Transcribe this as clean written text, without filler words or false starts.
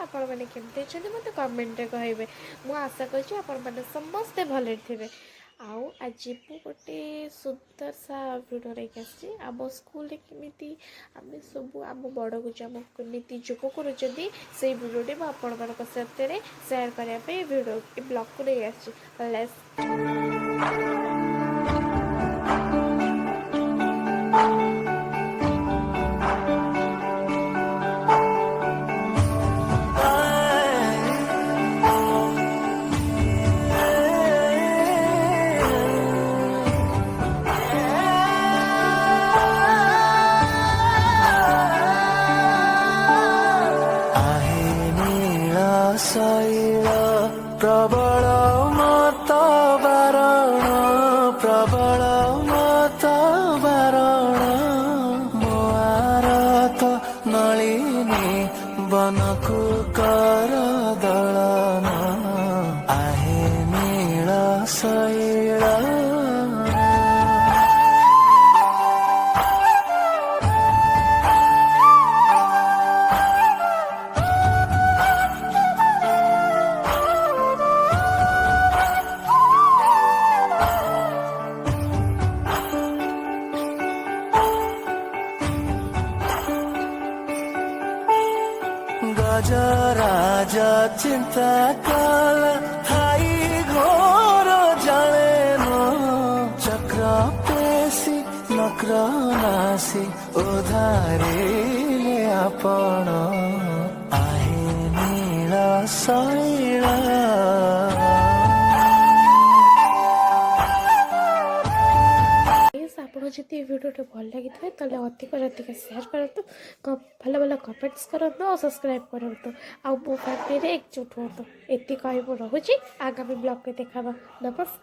आपण मैंने केमती अच्छे मत कमेंट कहे मु आशा करी आपण मैंने समस्ते भले थे आउ आज मु गोटे सुंदर सा भिडियो लेके आसी आम स्कूल केमी आम सब आम बड़ को आम केमी जोग कर से भिडियोटी मुझे सेयार करने भिडियो ब्लॉग को लेके आसी। शैल प्रबल मत बारण प्रबल मत बारण मोआरत नलिनी बनकु कर दलन आहे नील शैल। गजराज चिंता कल थाई घोर जलेन चक्र पेशी नक्र नासी उधारिले आपण आहे नील शैल। आपको जी भिडियो भल लगी तेल अधिक अधिक सेयार करूँ भल भल कमेंट्स करूँ और सब्सक्राइब करूँ आउ मो फैमिली एकजुट हूँ ये कह रोचे आगामी ब्लॉग में देखा नमस्कार।